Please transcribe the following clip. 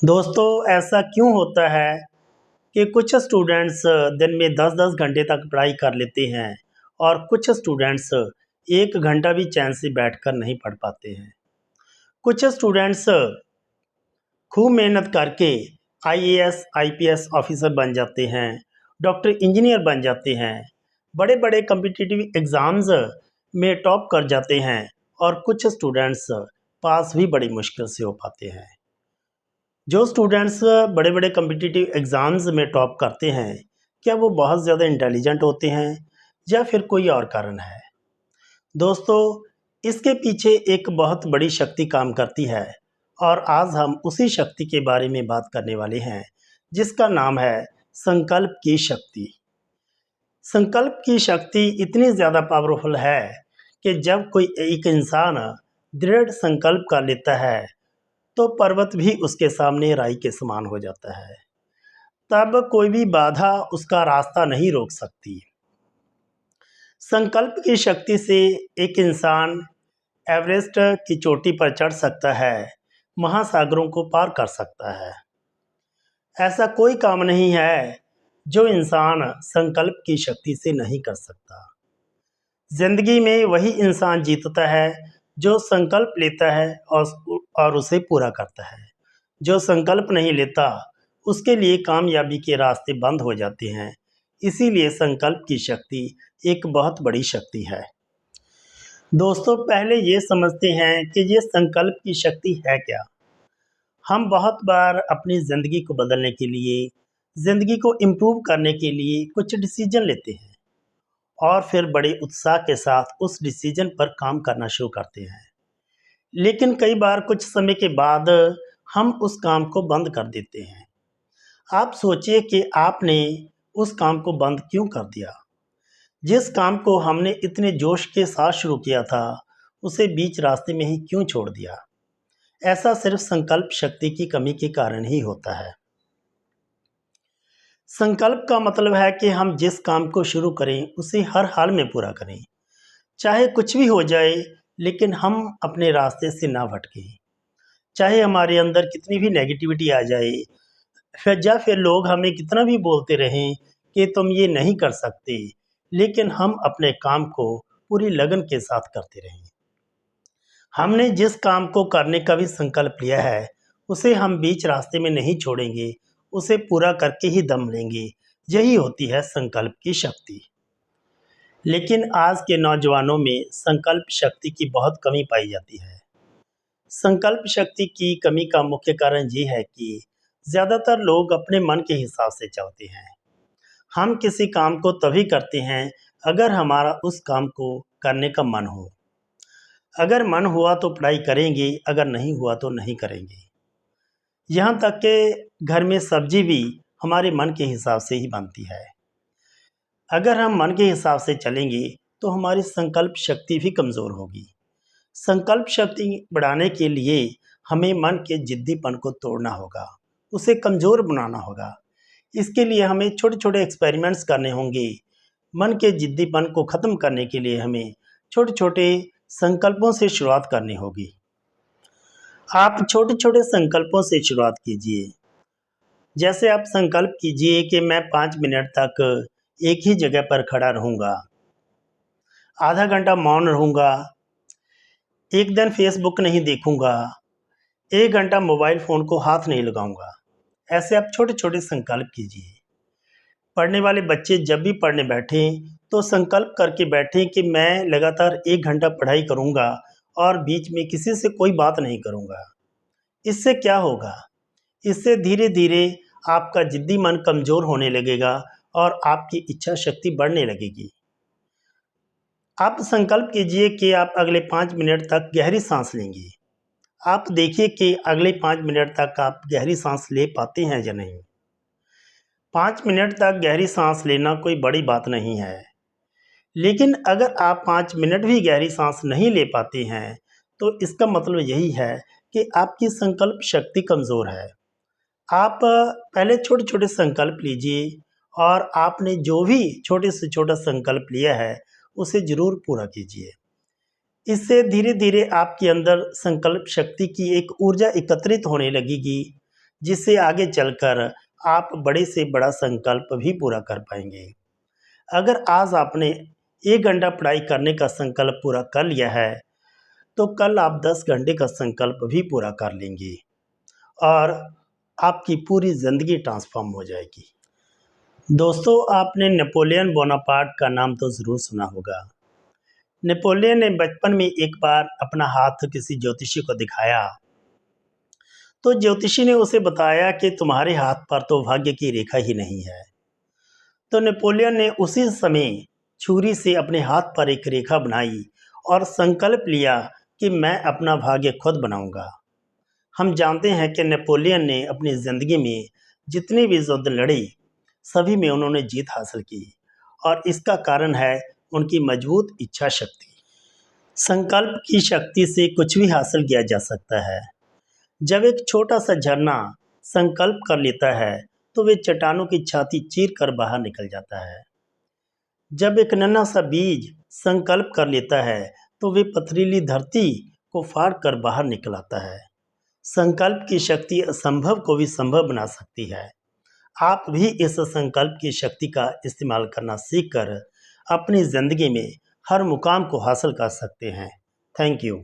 दोस्तों, ऐसा क्यों होता है कि कुछ स्टूडेंट्स दिन में 10-10 घंटे तक पढ़ाई कर लेते हैं और कुछ स्टूडेंट्स 1 घंटा भी चैन से बैठकर नहीं पढ़ पाते हैं। कुछ स्टूडेंट्स खूब मेहनत करके आईएएस, आईपीएस ऑफिसर बन जाते हैं, डॉक्टर, इंजीनियर बन जाते हैं, बड़े-बड़े कॉम्पिटिटिव एग्ज़ाम्स में टॉप कर जाते हैं और कुछ स्टूडेंट्स पास भी बड़ी मुश्किल से हो पाते हैं। जो स्टूडेंट्स बड़े-बड़े कॉम्पिटिटिव एग्ज़ाम्स में टॉप करते हैं, क्या वो बहुत ज़्यादा इंटेलिजेंट होते हैं या फिर कोई और कारण है? दोस्तों, इसके पीछे एक बहुत बड़ी शक्ति काम करती है और आज हम उसी शक्ति के बारे में बात करने वाले हैं, जिसका नाम है संकल्प की शक्ति। संकल्प की शक्ति इतनी ज़्यादा पावरफुल है कि जब कोई एक इंसान दृढ़ संकल्प कर लेता है, तो पर्वत भी उसके सामने राई के समान हो जाता है। तब कोई भी बाधा उसका रास्ता नहीं रोक सकती। संकल्प की शक्ति से एक इंसान एवरेस्ट की चोटी पर चढ़ सकता है, महासागरों को पार कर सकता है। ऐसा कोई काम नहीं है जो इंसान संकल्प की शक्ति से नहीं कर सकता। जिंदगी में वही इंसान जीतता है जो संकल्प लेता है और उसे पूरा करता है। जो संकल्प नहीं लेता, उसके लिए कामयाबी के रास्ते बंद हो जाते हैं। इसीलिए संकल्प की शक्ति एक बहुत बड़ी शक्ति है। दोस्तों, पहले ये समझते हैं कि ये संकल्प की शक्ति है क्या। हम बहुत बार अपनी ज़िंदगी को बदलने के लिए, ज़िंदगी को इम्प्रूव करने के लिए कुछ डिसीजन लेते हैं और फिर बड़े उत्साह के साथ उस डिसीजन पर काम करना शुरू करते हैं। लेकिन कई बार कुछ समय के बाद हम उस काम को बंद कर देते हैं। आप सोचिए कि आपने उस काम को बंद क्यों कर दिया? जिस काम को हमने इतने जोश के साथ शुरू किया था, उसे बीच रास्ते में ही क्यों छोड़ दिया? ऐसा सिर्फ संकल्प शक्ति की कमी के कारण ही होता है। संकल्प का मतलब है कि हम जिस काम को शुरू करें, उसे हर हाल में पूरा करें। चाहे कुछ भी हो जाए, लेकिन हम अपने रास्ते से ना भटकें। चाहे हमारे अंदर कितनी भी नेगेटिविटी आ जाए, फिर या फिर लोग हमें कितना भी बोलते रहें कि तुम ये नहीं कर सकते, लेकिन हम अपने काम को पूरी लगन के साथ करते रहें। हमने जिस काम को करने का भी संकल्प लिया है, उसे हम बीच रास्ते में नहीं छोड़ेंगे, उसे पूरा करके ही दम लेंगे। यही होती है संकल्प की शक्ति। लेकिन आज के नौजवानों में संकल्प शक्ति की बहुत कमी पाई जाती है। संकल्प शक्ति की कमी का मुख्य कारण ये है कि ज़्यादातर लोग अपने मन के हिसाब से चलते हैं। हम किसी काम को तभी करते हैं अगर हमारा उस काम को करने का मन हो। अगर मन हुआ तो पढ़ाई करेंगे, अगर नहीं हुआ तो नहीं करेंगे। यहाँ तक कि घर में सब्जी भी हमारे मन के हिसाब से ही बनती है। अगर हम मन के हिसाब से चलेंगे तो हमारी संकल्प शक्ति भी कमज़ोर होगी। संकल्प शक्ति बढ़ाने के लिए हमें मन के जिद्दीपन को तोड़ना होगा, उसे कमज़ोर बनाना होगा। इसके लिए हमें छोटे-छोटे एक्सपेरिमेंट्स करने होंगे। मन के जिद्दीपन को ख़त्म करने के लिए हमें छोटे-छोटे संकल्पों से शुरुआत करनी होगी। आप छोटे-छोटे संकल्पों से शुरुआत कीजिए। जैसे आप संकल्प कीजिए कि मैं 5 मिनट तक एक ही जगह पर खड़ा रहूँगा, आधा घंटा मौन रहूँगा, एक दिन फ़ेसबुक नहीं देखूँगा, 1 घंटा मोबाइल फ़ोन को हाथ नहीं लगाऊँगा। ऐसे आप छोटे-छोटे संकल्प कीजिए। पढ़ने वाले बच्चे जब भी पढ़ने बैठें, तो संकल्प करके बैठें कि मैं लगातार 1 घंटा पढ़ाई करूँगा और बीच में किसी से कोई बात नहीं करूँगा। इससे क्या होगा? इससे धीरे-धीरे आपका जिद्दी मन कमज़ोर होने लगेगा और आपकी इच्छा शक्ति बढ़ने लगेगी। आप संकल्प कीजिए कि आप अगले 5 मिनट तक गहरी साँस लेंगे। आप देखिए कि अगले 5 मिनट तक आप गहरी साँस ले पाते हैं या नहीं। 5 मिनट तक गहरी साँस लेना कोई बड़ी बात नहीं है। लेकिन अगर आप 5 मिनट भी गहरी साँस नहीं ले पाते हैं, तो इसका मतलब यही है कि आपकी संकल्प शक्ति कमज़ोर है। आप पहले छोटे-छोटे संकल्प लीजिए और आपने जो भी छोटे से छोटा संकल्प लिया है, उसे ज़रूर पूरा कीजिए। इससे धीरे-धीरे आपके अंदर संकल्प शक्ति की एक ऊर्जा एकत्रित होने लगेगी, जिससे आगे चलकर आप बड़े से बड़ा संकल्प भी पूरा कर पाएंगे। अगर आज आपने 1 घंटा पढ़ाई करने का संकल्प पूरा कर लिया है, तो कल आप 10 घंटे का संकल्प भी पूरा कर लेंगे और आपकी पूरी ज़िंदगी ट्रांसफॉर्म हो जाएगी। दोस्तों, आपने नेपोलियन बोनापार्ट का नाम तो ज़रूर सुना होगा। नेपोलियन ने बचपन में एक बार अपना हाथ किसी ज्योतिषी को दिखाया, तो ज्योतिषी ने उसे बताया कि तुम्हारे हाथ पर तो भाग्य की रेखा ही नहीं है। तो नेपोलियन ने उसी समय छुरी से अपने हाथ पर एक रेखा बनाई और संकल्प लिया कि मैं अपना भाग्य खुद बनाऊंगा। हम जानते हैं कि नेपोलियन ने अपनी ज़िंदगी में जितने भी युद्ध लड़े, सभी में उन्होंने जीत हासिल की और इसका कारण है उनकी मजबूत इच्छा शक्ति। संकल्प की शक्ति से कुछ भी हासिल किया जा सकता है। जब एक छोटा सा झरना संकल्प कर लेता है, तो वे चट्टानों की छाती चीर कर बाहर निकल जाता है। जब एक नन्हा सा बीज संकल्प कर लेता है, तो वे पथरीली धरती को फाड़ कर बाहर निकल आता है। संकल्प की शक्ति असंभव को भी संभव बना सकती है। आप भी इस संकल्प की शक्ति का इस्तेमाल करना सीखकर अपनी ज़िंदगी में हर मुकाम को हासिल कर सकते हैं। Thank you.